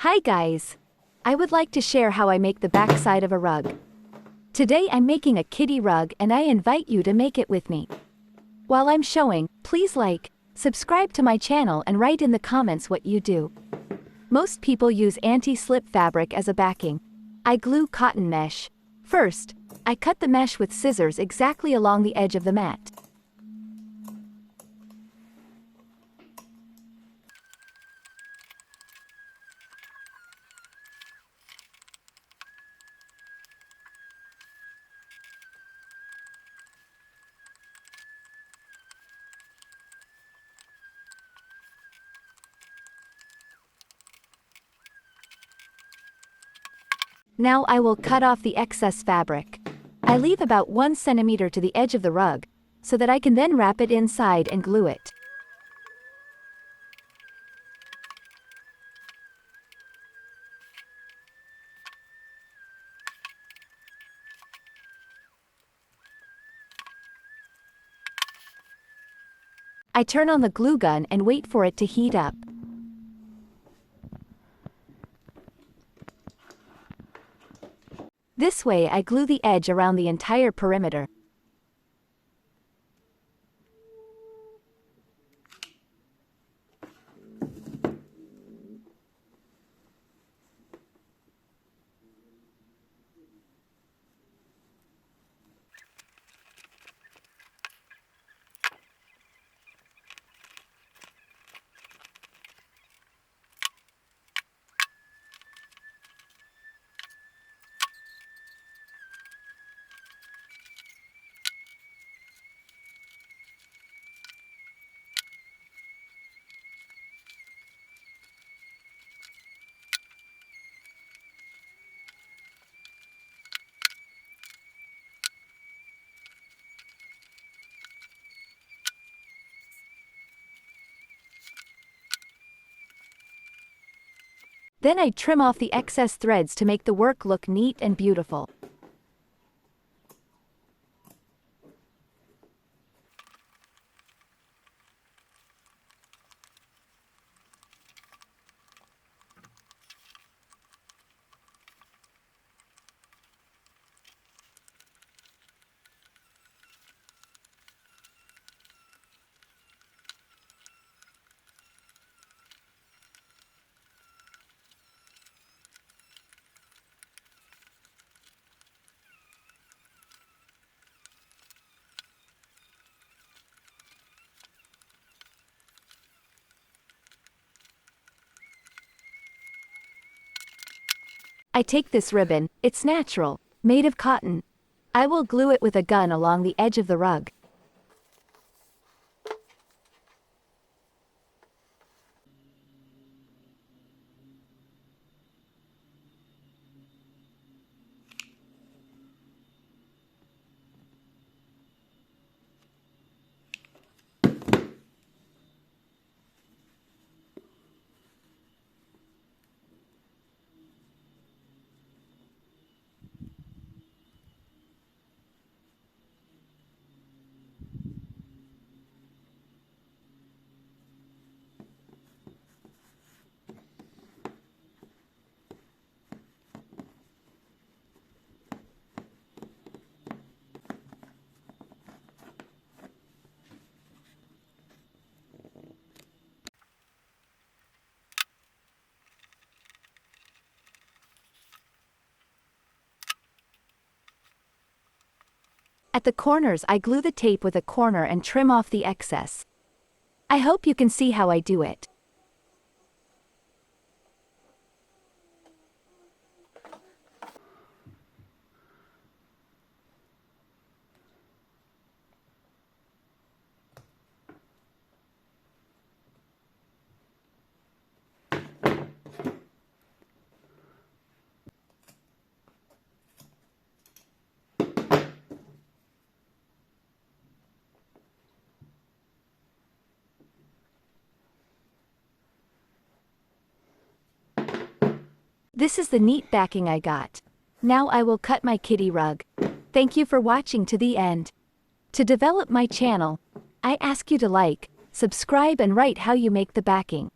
Hi guys! I would like to share how I make the backside of a rug. Today I'm making a kitty rug and I invite you to make it with me. While I'm showing, please like, subscribe to my channel and write in the comments what you do. Most people use anti-slip fabric as a backing. I glue cotton mesh. First, I cut the mesh with scissors exactly along the edge of the mat. Now I will cut off the excess fabric. I leave about 1 centimeter to the edge of the rug, so that I can then wrap it inside and glue it. I turn on the glue gun and wait for it to heat up. This way I glue the edge around the entire perimeter. Then I trim off the excess threads to make the work look neat and beautiful. I take this ribbon, it's natural, made of cotton. I will glue it with a gun along the edge of the rug. At the corners I glue the tape with a corner and trim off the excess. I hope you can see how I do it. This is the neat backing I got. Now I will cut my kitty rug. Thank you for watching to the end. To develop my channel, I ask you to like, subscribe and write how you make the backing.